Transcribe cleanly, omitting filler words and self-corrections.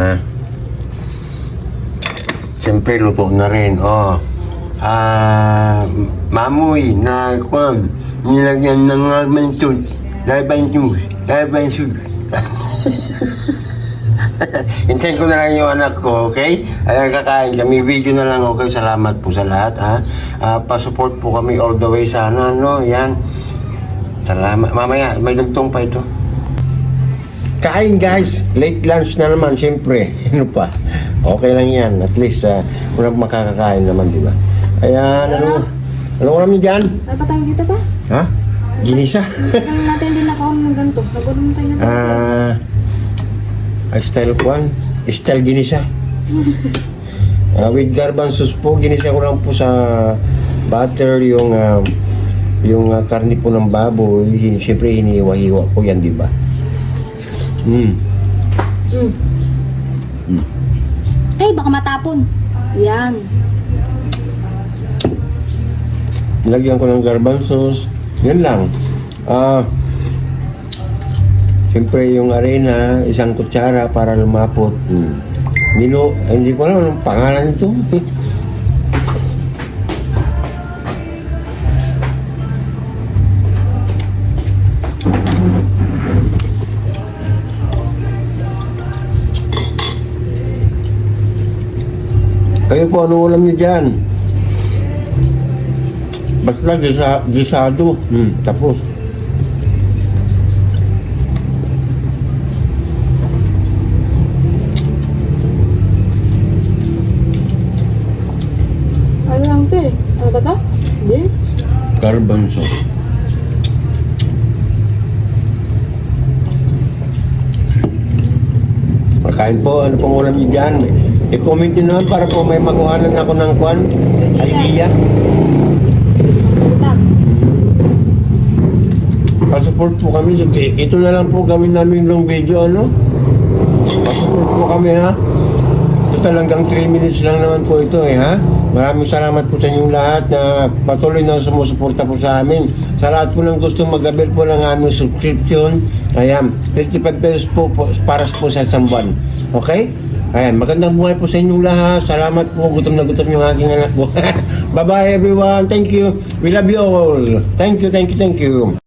na. Siyempre, luto na rin. Mamoy na kwan. Nilagyan ng mantud. Laban-sus. Hintayin ko na lang yung anak ko, okay? Ayan, kakain kami. Video na lang, okay? Salamat po sa lahat, ha? Pa-support po kami all the way sa ano, yan. Salamat. Mamaya, may dugtong pa ito. Kain, guys. Late lunch na naman, siyempre. Ano pa? Okay lang yan. At least, walang makakakain naman, di ba? Ayan, ano ulam niyo dyan? Ano pa tayo dito pa? Ha? Ginisa? Kailangan natin din ako ng ganito. Nagulong tayo na style kwan? Style ginisa. With garbanzos po, ginisa ko lang po sa butter yung karne po ng baboy. Siyempre, hiniwa-hiwa ko yan, di ba? Ay, baka matapon. Yan. Nilagyan ko ng garbanzos. Yan lang. Siyempre yung arena, isang kutsara para lumapot. Hindi ko alam anong pangalan nito. Kayo po, ano ulam niyo dyan? Basta gisado. Tapos. Ano lang ito eh? Ano ba ito? Beans? Garbanzos. Pagkain po, ano pong ulam niyo dyan? I-comment nyo naman para po may makuhanan ako ng kwan. Idea. Pa-support po kami. Ito na lang po gawin namin ng video, ano? Pa-support po kami, ha? Ito talagang 3 minutes lang naman po ito, ha? Maraming salamat po sa inyong lahat na patuloy na sumusuporta po sa amin. Sa lahat po ng gustong mag-avail po ng aming subscription, ayan, 55 pesos po para po sa isang buwan. Okay? Ayan, magandang buhay po sa inyong lahat. Salamat po. Gutom na gutom yung aking anak ko. Bye-bye everyone. Thank you. We love you all. Thank you, thank you, thank you.